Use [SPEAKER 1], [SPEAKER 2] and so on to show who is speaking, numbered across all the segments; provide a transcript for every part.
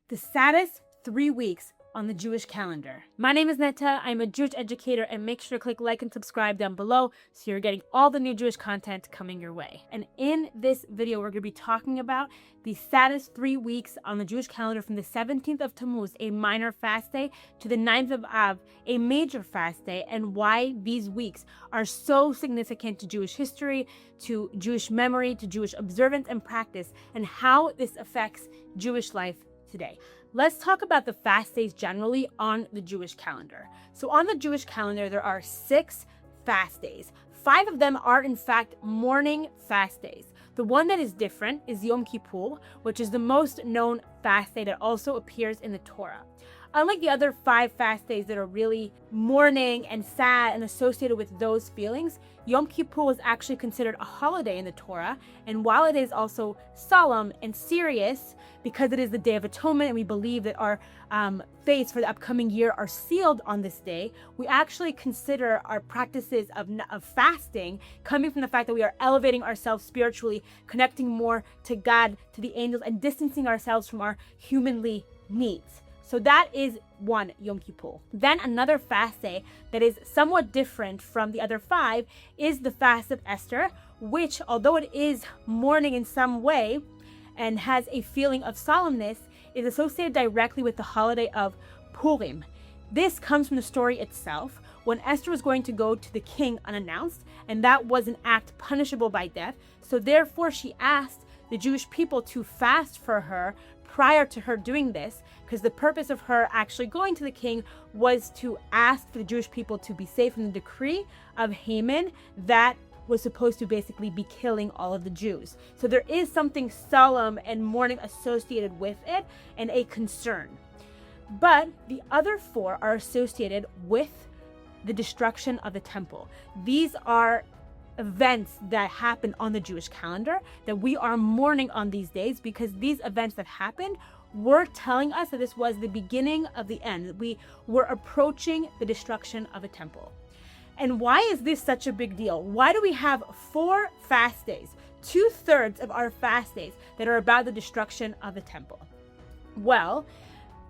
[SPEAKER 1] The saddest 3 weeks on the Jewish calendar. My name is Netta. I'm a Jewish educator, and make sure to click like and subscribe down below so you're getting all the new Jewish content coming your way. And in this video, we're going to be talking about the saddest 3 weeks on the Jewish calendar from the 17th of Tammuz, a minor fast day, to the 9th of Av, a major fast day, and why these weeks are so significant to Jewish history, to Jewish memory, to Jewish observance and practice, and how this affects Jewish life today. Let's talk about the fast days generally on the Jewish calendar. So on the Jewish calendar, there are 6 fast days. 5 of them are in fact mourning fast days. The one that is different is Yom Kippur, which is the most known fast day that also appears in the Torah. Unlike the other 5 fast days that are really mourning and sad and associated with those feelings, Yom Kippur was actually considered a holiday in the Torah. And while it is also solemn and serious, because it is the Day of Atonement and we believe that our fates for the upcoming year are sealed on this day, we actually consider our practices of fasting coming from the fact that we are elevating ourselves spiritually, connecting more to God, to the angels, and distancing ourselves from our humanly needs. So that is one Yom Kippur. Then another fast day that is somewhat different from the other 5 is the fast of Esther, which, although it is mourning in some way and has a feeling of solemnness, is associated directly with the holiday of Purim. This comes from the story itself, when Esther was going to go to the king unannounced, and that was an act punishable by death. So therefore she asked the Jewish people to fast for her prior to her doing this, because the purpose of her actually going to the king was to ask for the Jewish people to be safe from the decree of Haman that was supposed to basically be killing all of the Jews. So there is something solemn and mourning associated with it and a concern. But the other 4 are associated with the destruction of the temple. These are events that happen on the Jewish calendar that we are mourning on these days, because these events that happened were telling us that this was the beginning of the end. We were approaching the destruction of a temple. And why is this such a big deal? Why do we have 4 fast days, 2/3 of our fast days, that are about the destruction of the temple? Well,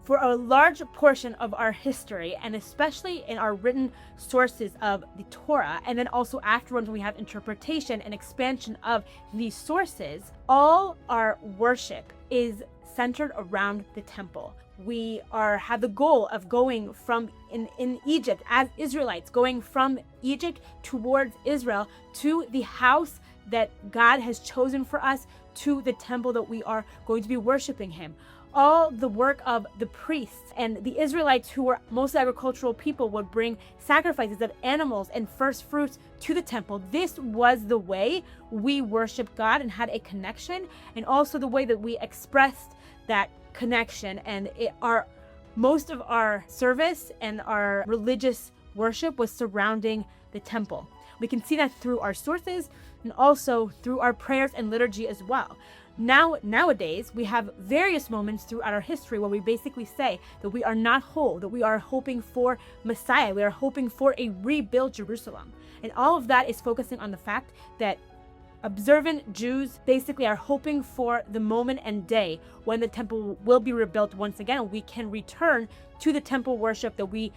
[SPEAKER 1] for a large portion of our history, and especially in our written sources of the Torah, and then also afterwards when we have interpretation and expansion of these sources, all our worship is centered around the temple. We have the goal of going from in Egypt as Israelites, going from Egypt towards Israel to the house that God has chosen for us, to the temple that we are going to be worshiping him. All the work of the priests and the Israelites, who were mostly agricultural people, would bring sacrifices of animals and first fruits to the temple. This was the way we worshiped God and had a connection, and also the way that we expressed that connection. And most of our service and our religious worship was surrounding the temple. We can see that through our sources and also through our prayers and liturgy as well. Nowadays, we have various moments throughout our history where we basically say that we are not whole, that we are hoping for Messiah, we are hoping for a rebuilt Jerusalem. And all of that is focusing on the fact that observant Jews basically are hoping for the moment and day when the temple will be rebuilt once again, and we can return to the temple worship that we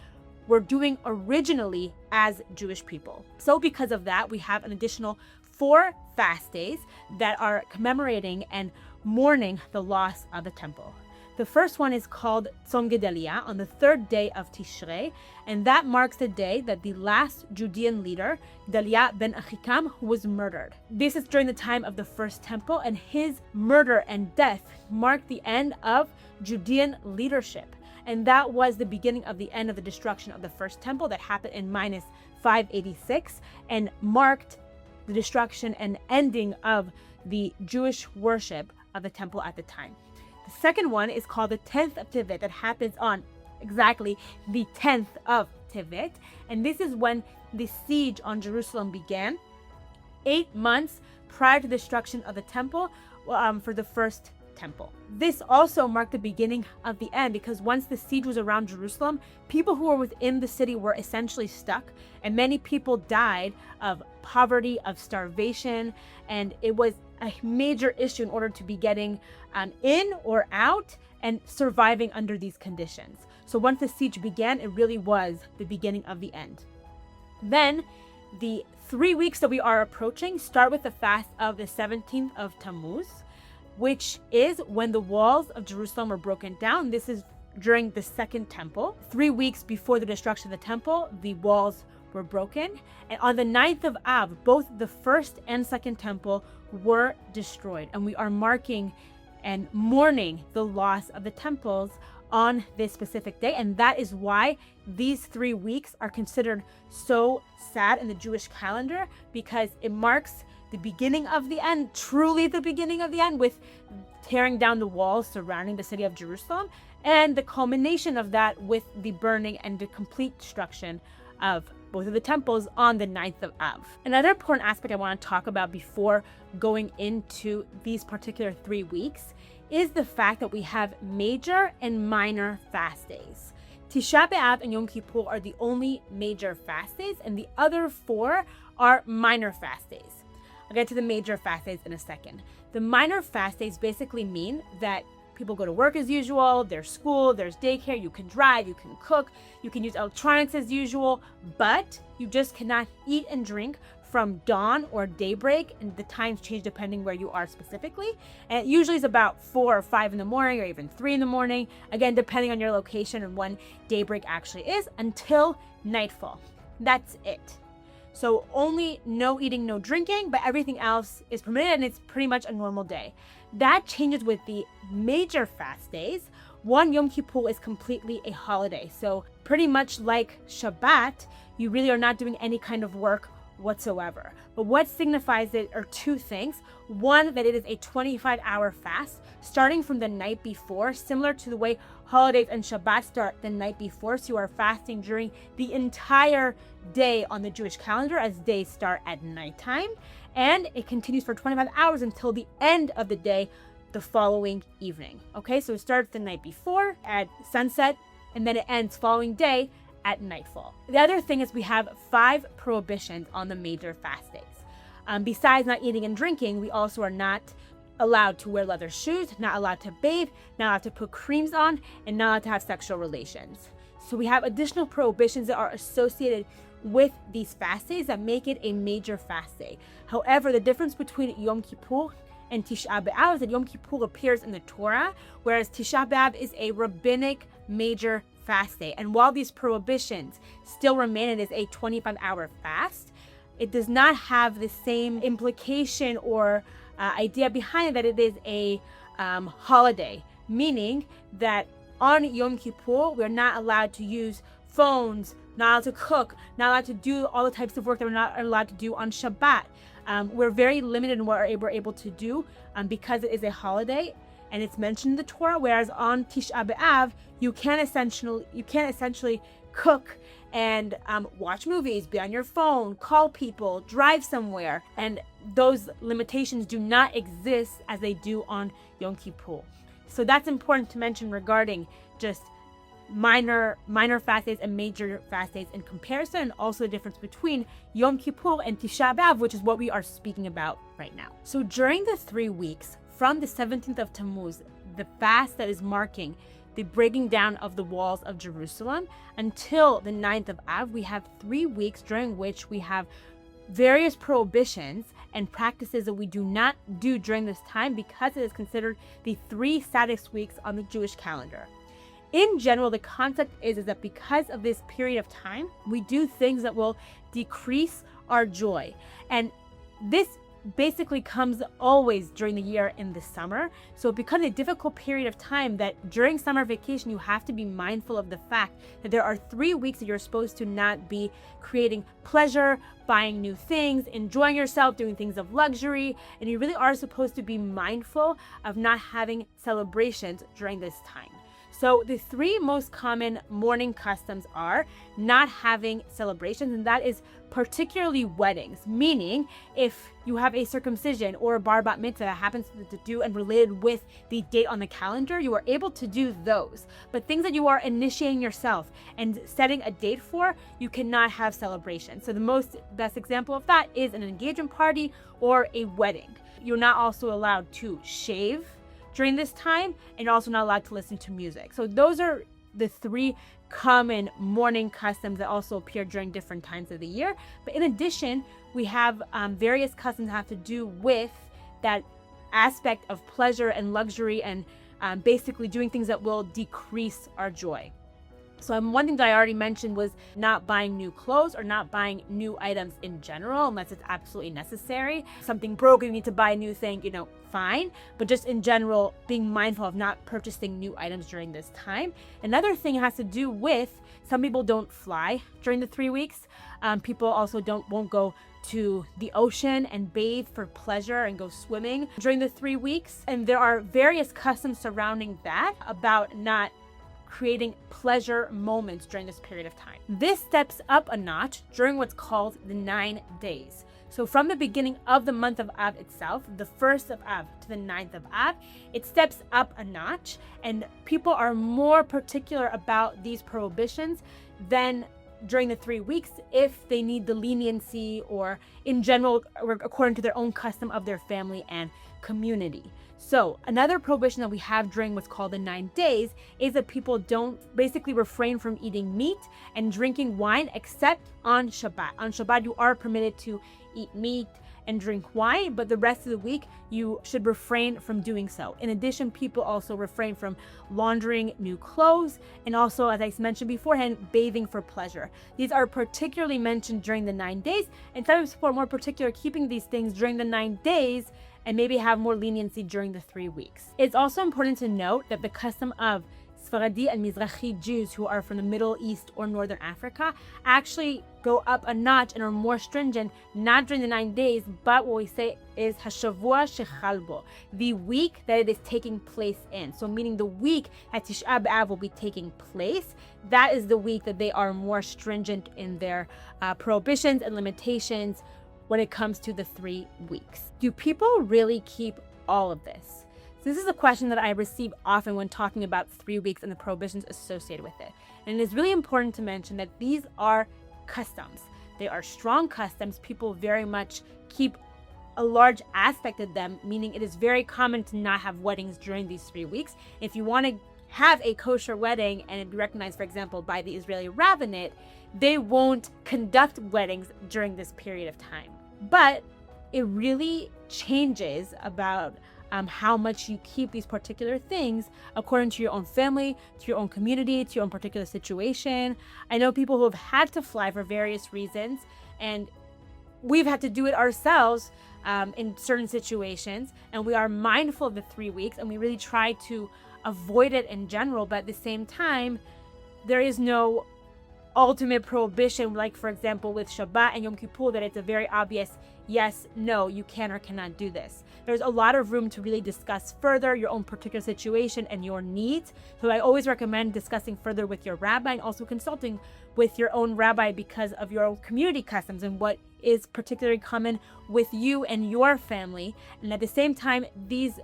[SPEAKER 1] were doing originally as Jewish people. So because of that, we have an additional 4 fast days that are commemorating and mourning the loss of the temple. The first one is called Tzom Gedalia, on the 3rd day of Tishrei, and that marks the day that the last Judean leader, Gedalia ben Achikam, was murdered. This is during the time of the first temple, and his murder and death marked the end of Judean leadership. And that was the beginning of the end of the destruction of the first temple that happened in minus 586 and marked the destruction and ending of the Jewish worship of the temple at the time. The second one is called the 10th of Tevet, that happens on exactly the 10th of Tevet. And this is when the siege on Jerusalem began, 8 months prior to the destruction of the temple for the first temple. This also marked the beginning of the end, because once the siege was around Jerusalem, people who were within the city were essentially stuck, and many people died of poverty, of starvation, and it was a major issue in order to be getting in or out and surviving under these conditions. So once the siege began, it really was the beginning of the end. Then the 3 weeks that we are approaching start with the fast of the 17th of Tammuz, which is when the walls of Jerusalem were broken down. This is during the Second Temple. 3 weeks before the destruction of the temple, the walls were broken. And on the 9th of Av, both the first and second temple were destroyed. And we are marking and mourning the loss of the temples on this specific day. And that is why these 3 weeks are considered so sad in the Jewish calendar, because it marks the beginning of the end, truly the beginning of the end, with tearing down the walls surrounding the city of Jerusalem, and the culmination of that with the burning and the complete destruction of both of the temples on the 9th of Av. Another important aspect I want to talk about before going into these particular 3 weeks is the fact that we have major and minor fast days. Tisha B'Av and Yom Kippur are the only major fast days, and the other 4 are minor fast days. I'll get to the major fast days in a second. The minor fast days basically mean that people go to work as usual, there's school, there's daycare, you can drive, you can cook, you can use electronics as usual, but you just cannot eat and drink from dawn or daybreak, and the times change depending where you are specifically. And it usually is about 4 or 5 in the morning, or even 3 in the morning, again, depending on your location and when daybreak actually is, until nightfall. That's it. So only no eating, no drinking, but everything else is permitted, and it's pretty much a normal day. That changes with the major fast days. One, Yom Kippur is completely a holiday. So pretty much like Shabbat, you really are not doing any kind of work whatsoever. But what signifies it are 2 things. One, that it is a 25-hour fast starting from the night before, similar to the way holidays and Shabbat start the night before. So you are fasting during the entire day on the Jewish calendar, as days start at nighttime. And it continues for 25 hours until the end of the day the following evening. Okay, so it starts the night before at sunset, and then it ends following day at nightfall. The other thing is we have 5 prohibitions on the major fast days. Besides not eating and drinking, we also are not allowed to wear leather shoes, not allowed to bathe, not allowed to put creams on, and not allowed to have sexual relations. So we have additional prohibitions that are associated with these fast days that make it a major fast day. However, the difference between Yom Kippur and Tisha B'Av is that Yom Kippur appears in the Torah, whereas Tisha B'Av is a rabbinic major fast day. And while these prohibitions still remain, it is a 25-hour fast, it does not have the same implication or idea behind it that it is a holiday, meaning that on Yom Kippur, we're not allowed to use phones, not allowed to cook, not allowed to do all the types of work that we're not allowed to do on Shabbat. We're very limited in what we're able to do because it is a holiday and it's mentioned in the Torah, whereas on Tisha B'Av, you can essentially cook and watch movies, be on your phone, call people, drive somewhere, and those limitations do not exist as they do on Yom Kippur. So that's important to mention regarding just minor fast days and major fast days in comparison, and also the difference between Yom Kippur and Tisha B'Av, which is what we are speaking about right now. So during the 3 weeks from the 17th of Tammuz, the fast that is marking the breaking down of the walls of Jerusalem, until the 9th of Av, we have 3 weeks during which we have various prohibitions and practices that we do not do during this time, because it is considered the 3 saddest weeks on the Jewish calendar. In general, the concept is that because of this period of time, we do things that will decrease our joy. And this basically comes always during the year in the summer. So it becomes a difficult period of time that during summer vacation, you have to be mindful of the fact that there are 3 weeks that you're supposed to not be creating pleasure, buying new things, enjoying yourself, doing things of luxury. And you really are supposed to be mindful of not having celebrations during this time. So the 3 most common mourning customs are not having celebrations, and that is particularly weddings, meaning if you have a circumcision or a bar bat mitzvah that happens to do and related with the date on the calendar, you are able to do those. But things that you are initiating yourself and setting a date for, you cannot have celebration. So the best example of that is an engagement party or a wedding. You're not also allowed to shave during this time, and you're also not allowed to listen to music. So those are the 3 common mourning customs that also appear during different times of the year. But in addition, we have various customs that have to do with that aspect of pleasure and luxury, and basically doing things that will decrease our joy. So one thing that I already mentioned was not buying new clothes or not buying new items in general unless it's absolutely necessary. Something broke, you need to buy a new thing, fine. But just in general, being mindful of not purchasing new items during this time. Another thing has to do with some people don't fly during the 3 weeks. People also won't go to the ocean and bathe for pleasure and go swimming during the 3 weeks. And there are various customs surrounding that about not creating pleasure moments during this period of time. This steps up a notch during what's called the 9 days. So from the beginning of the month of Av itself, the 1st of Av to the 9th of Av, it steps up a notch, and people are more particular about these prohibitions than during the 3 weeks if they need the leniency or in general or according to their own custom of their family and community. So another prohibition that we have during what's called the 9 days is that people don't basically refrain from eating meat and drinking wine except on Shabbat. On Shabbat, you are permitted to eat meat and drink wine, but the rest of the week you should refrain from doing so. In addition, people also refrain from laundering new clothes and also, as I mentioned beforehand, bathing for pleasure. These are particularly mentioned during the 9 days, and some people are more particular keeping these things during the 9 days and maybe have more leniency during the 3 weeks. It's also important to note that the custom of Sfaradi and Mizrahi Jews who are from the Middle East or Northern Africa actually go up a notch and are more stringent, not during the 9 days, but what we say is Hashavua Shechalbo, the week that it is taking place in. So meaning the week that Tisha B'Av will be taking place, that is the week that they are more stringent in their prohibitions and limitations when it comes to the 3 weeks. Do people really keep all of this? So this is a question that I receive often when talking about 3 weeks and the prohibitions associated with it. And it is really important to mention that these are customs. They are strong customs. People very much keep a large aspect of them, meaning it is very common to not have weddings during these 3 weeks. If you want to have a kosher wedding and it be recognized, for example, by the Israeli rabbinate, they won't conduct weddings during this period of time. But it really changes about how much you keep these particular things according to your own family, to your own community, to your own particular situation. I know people who have had to fly for various reasons, and we've had to do it ourselves in certain situations, and we are mindful of the 3 weeks, and we really try to avoid it in general, but at the same time, there is no ultimate prohibition, like for example with Shabbat and Yom Kippur, that it's a very obvious yes, no, you can or cannot do this. There's a lot of room to really discuss further your own particular situation and your needs. So I always recommend discussing further with your rabbi and also consulting with your own rabbi because of your own community customs and what is particularly common with you and your family. And at the same time, this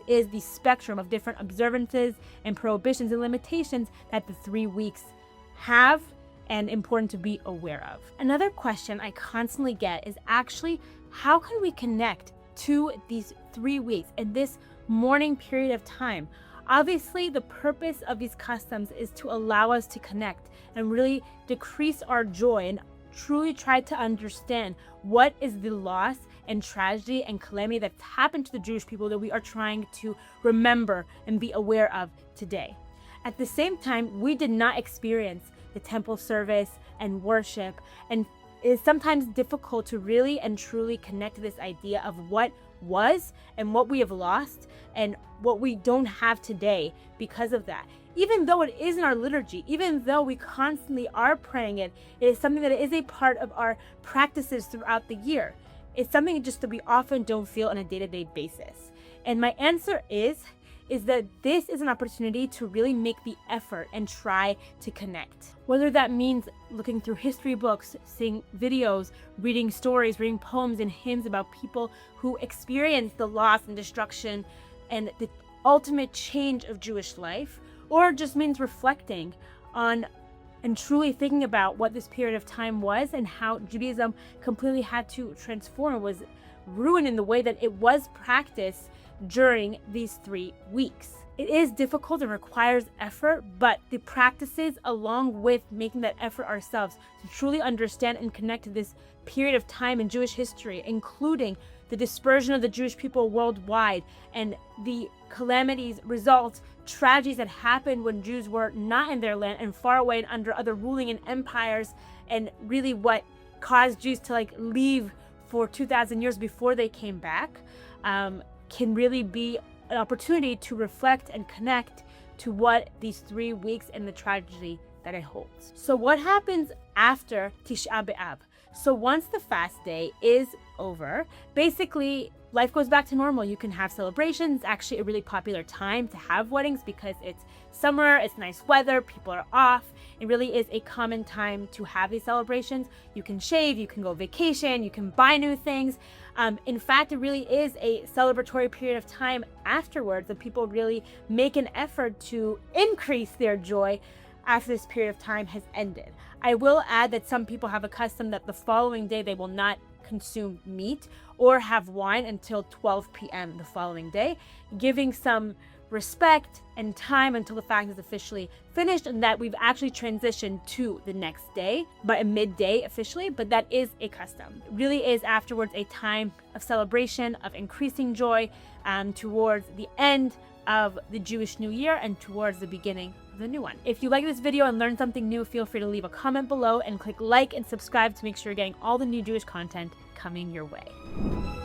[SPEAKER 1] is the spectrum of different observances and prohibitions and limitations that the 3 weeks have and important to be aware of. Another question I constantly get is actually, how can we connect to these 3 weeks and this mourning period of time? Obviously, the purpose of these customs is to allow us to connect and really decrease our joy and truly try to understand what is the loss and tragedy and calamity that's happened to the Jewish people that we are trying to remember and be aware of today. At the same time, we did not experience the temple service and worship, and it is sometimes difficult to really and truly connect to this idea of what was and what we have lost and what we don't have today because of that. Even though it is in our liturgy, even though we constantly are praying it, it is something that is a part of our practices throughout the year. It's something just that we often don't feel on a day-to-day basis. And my answer is that this is an opportunity to really make the effort and try to connect. Whether that means looking through history books, seeing videos, reading stories, reading poems and hymns about people who experienced the loss and destruction and the ultimate change of Jewish life, or just means reflecting on and truly thinking about what this period of time was and how Judaism completely had to transform, was ruined in the way that it was practiced during these 3 weeks. It is difficult and requires effort, but the practices, along with making that effort ourselves to truly understand and connect to this period of time in Jewish history, including the dispersion of the Jewish people worldwide and the calamities, results, tragedies that happened when Jews were not in their land and far away and under other ruling and empires, and really what caused Jews to leave for 2,000 years before they came back, can really be an opportunity to reflect and connect to what these 3 weeks and the tragedy that it holds. So what happens after Tisha B'Av? So once the fast day is over, basically life goes back to normal. You can have celebrations. It's actually a really popular time to have weddings because it's summer, it's nice weather, people are off. It really is a common time to have these celebrations. You can shave, you can go vacation, you can buy new things. In fact, it really is a celebratory period of time afterwards that people really make an effort to increase their joy after this period of time has ended. I will add that some people have a custom that the following day they will not consume meat or have wine until 12 p.m. the following day, giving some respect and time until the fast is officially finished and that we've actually transitioned to the next day, but at midday officially, but that is a custom. It really is afterwards a time of celebration, of increasing joy towards the end of the Jewish New Year and towards the beginning of the new one. If you like this video and learned something new, feel free to leave a comment below and click like and subscribe to make sure you're getting all the new Jewish content coming your way.